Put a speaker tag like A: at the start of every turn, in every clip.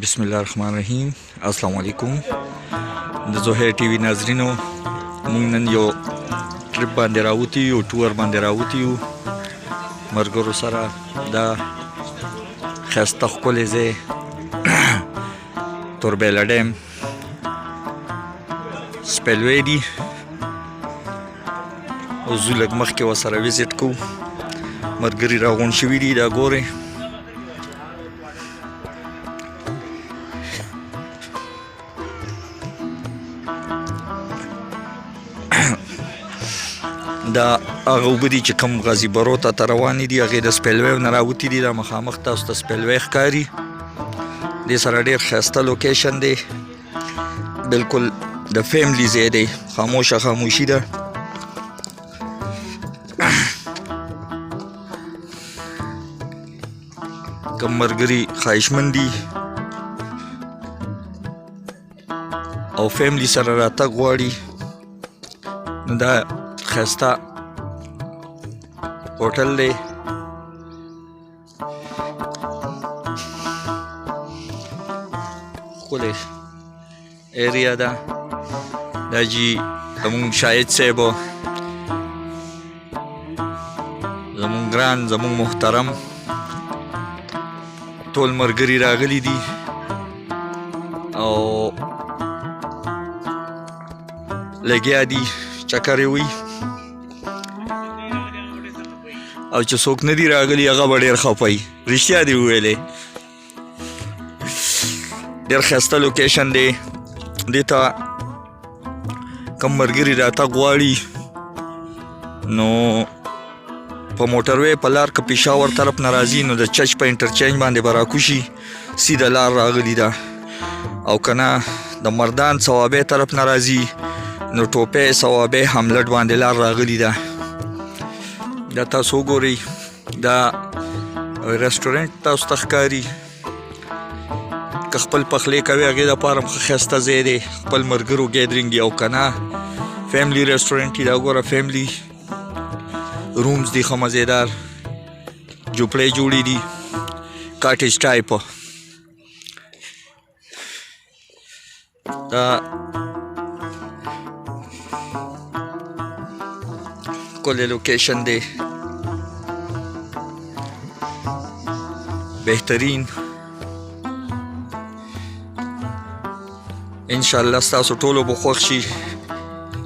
A: بسم الله الرحمن الرحیم. السلام علیکم. د زهیر ټي وي ناظرینو، موږ نن یو ټریپ باندې راوتی یو ټور باندې راوتی یو ملګرو سره. دا ښایسته ښکلی ځای توربیلا ډیم سپیلوی دی، او زو لږ مخکې ورسره وزټ کوو. ملګري راغونډ شوي دي، دا ګورئ. دا هغه اوبه دي چې کوم غازي برو ته روانې دي، هغې د سپیلوی نه راوتي دي. دا مخامخ تاسو ته سپیلوی ښکاري. دې سره ډېر ښایسته لوکیشن دی، بلکل د فیملی ځای دی، خاموشه خاموشي ده. کوم ملګري خواهشمند دي او فیملی سره راتګ غواړي، نو دا ښایسته هوټل دی. ښکلی ایریا ده. دا جي زمونږ شاهد صاحب، زمونږ ګران، زمونږ محترم ټول ملګري راغلي دي او لګیا دي چکر یې وي. او چې څوک نه دي راغلي هغه به ډېر خفه وي. رښتیا دې وویلې، ډېر ښایسته لوکیشن دی. دې ته کوم ملګري راتګ غواړي نو په موټروی په لار که پېښور طرف نه راځي نو د چچ په انټرچینج باندې به راکوشي، سیده لار راغلي ده. او که نه د مردان صوابۍ طرف نه راځي نو ټوپۍ صوابۍ هملټ باندې لار راغلي ده. دا تاسو وګورئ، دا رسټورنټ تاسو ته ښکاري. که خپل پخلی کوي هغې دپاره هم ښه ښایسته ځای دی، خپل ملګرو ګیدرینګ وي. او که نه فیملی رسټورنټ وي، دا ګوره فیملی رومز دي، ښه مزېدار جوپړی جوړې دي، کاټیج ټایپ. دا ښکلی لوکیشن دی، بهترین. انشاءالله ستاسو ټولو به خوښ شي.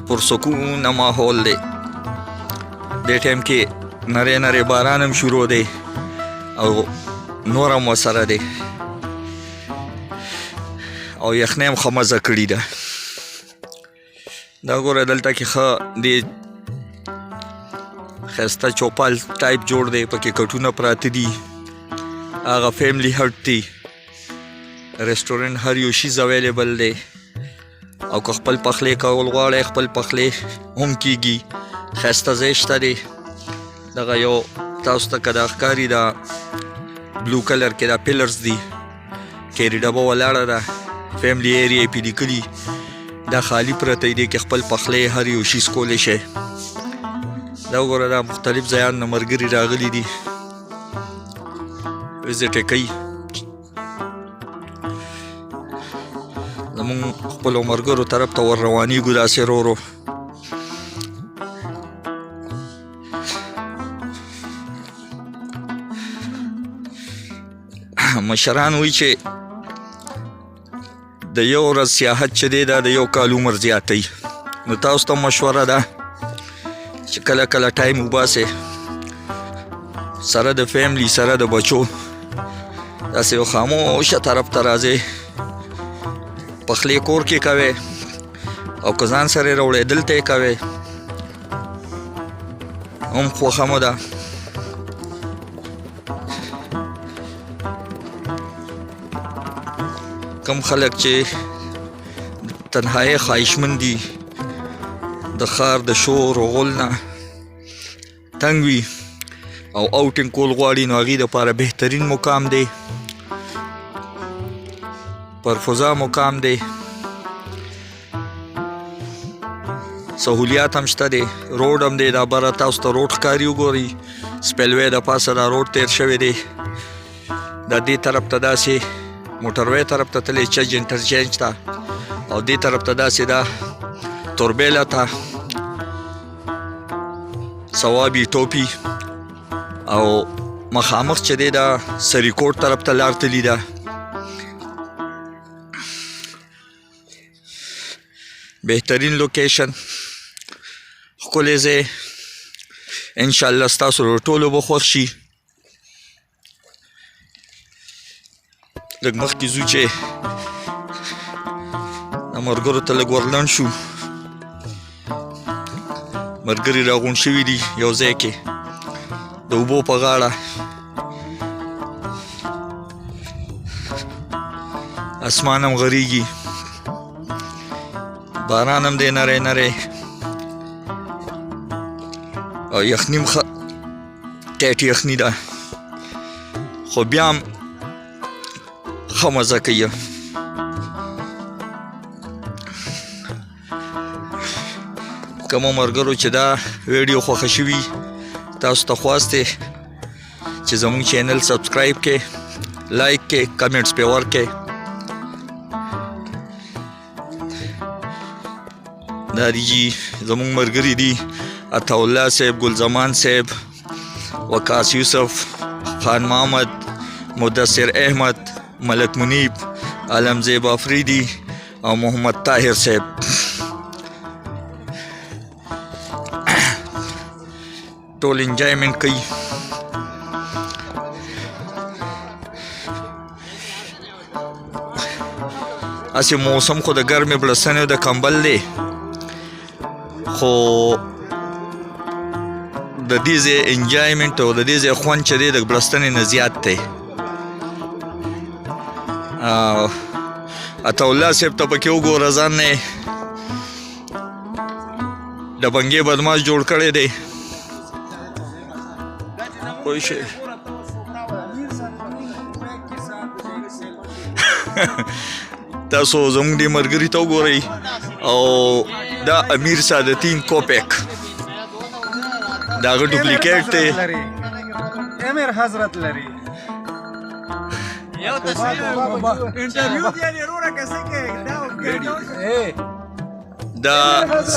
A: پرسکونه ماحول دی. دې ټایم کې نری نری باران هم شروع دی او نور هم ورسره دی، او یخنۍ هم ښه مزه کړې ده. دا ګوره دلته کې ښه دې ښایسته چوپال ټایپ جوړ دی، پکې کټونه پراته دي. هغه فیملی هټ دی. رسټورنټ هر یو شیز اویلیبل دی، او که خپل پخلی کول غواړئ خپل پخلی هم کیږي. ښایسته ځای شته دی. دغه یو تاسو ته که دا ښکاري، دا بلو کلر کې دا پیلرز دي، کیري ډبه ولاړه ده، فیملی ایریا یې پې لیکلي. دا خالي پرته دی، کې خپل پخلی هر یو شیز کولی شئ. دا وګوره، دا مختلف ځایان نه ملګري راغلي دي، وزټ یې کوي. زمونږ خپلو ملګرو طرف ته ور روانېږو داسې ورو ورو. مشران وایي چې د یو ورځ سیاحت چې دی دا د یو کال عمر زیاتوي. نو تاسو ته مشوره ده چې کله کله ټایم وباسئ، سره د فیملی سره د بچو داسې یو خاموشه طرف ته راځئ، پخلی کور کې کوئ، او که ځان سره یې راوړئ دلته یې کوئ، هم خوښه مو ده. کم خلک چې تنهایۍ خواهشمند دي، د ښار د شور و غل نه تنګ وي او اوټینګ کول غواړي، نو هغې دپاره بهترین مقام دی، پرفضا مقام دی. سهولیات هم شته دی، روډ هم دی. دا بره تاسو ته روډ ښکاري، وګورئ سپیلوی د پاسه دا روډ تیر شوی دی. دا دې طرف ته داسې موټروی طرف ته تللی چج انټرچینج ته او دې طرف ته داسې ده توربیلا ته صوابي ټوپي او مخامخ چې دی دا سریکوټ طرف ته لار تللی ده بهترین لوکیشن ښکلی ځای انشاءالله ستاسو ټولو به خوښ شي لږ مخکې ځو چې د ملګرو ته لږ ورلنډ شو ملګري راغونډ شوي دي یو ځای کې د اوبو په غاړه اسمان هم غریږي باران هم دی نری نری او یخني هم ټیټ یخني ده خو بیا هم ښه مزه کوي کومو ملګرو چې دا ویډیو خوښه شوي تاسو ته خواست دی چې زموږ چینل سبسکرایب کړئ لایک کړئ کمنټس پې ورکړئ دا دي جي زموږ ملګري دي عطاالله صاحب ګلزمان صاحب وقاص یوسف خان محمد مدثر احمد ملک منیب عالمزیب افریدي او محمد طاهر صاحب ټول انجوایمنټ کوي هسې موسم خو د ګرمې بړستنې د کمبل دی خو د دې ځای انجوایمنټ او د دې ځای خوند چې دی د بړستنې نه زیات دی عطاالله صاحب ته پکې وګوره ځان نه د بنګې بدماش جوړ کړی دی پوه شئ تاسو زموږ دې ملګري ته وګورئ او دا امیر سعادتین کوپیک د هغه ډوپلیکیټ دی
B: امیر حضرت لري یو تصویر انټرویو دی وروره کسې کې
A: دا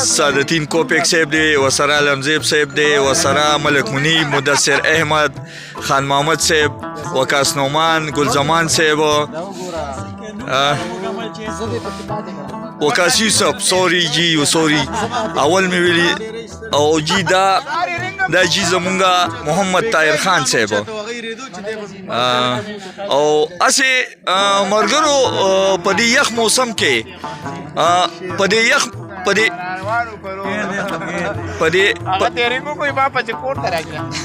A: سعادتین کوپیک صاحب دی وسره علمزیب صاحب دی وسره ملک منیب مدثر احمد خان محمد صاحب وقاص نعمان گلزمان صاحب وقاص یوسف سوری جی سوری اول مې ویلي او جی دا جی زمونږه محمد طاهر خان صاحب او اسې ملګرو په دې یخ موسم کې په دې یخ په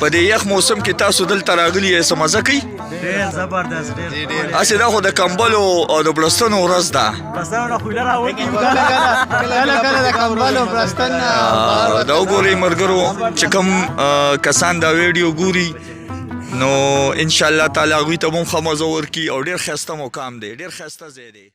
A: دې یخ موسم کې تاسو دلته راغلي یې څه مزه کوي
B: ډېر زبردست ډېر
A: اسې دا خو د کمبلو او د بړستنو ورځ ده
B: کله د کمبلو بړستن
A: دا وګورئ ملګرو چې کوم کسان دا ویډیو ګوري نو انشاءالله تعالی هغوی ته به هم ښه مزه ورکړي او ډېر ښایسته مقام دی ډېر ښایسته ځای دی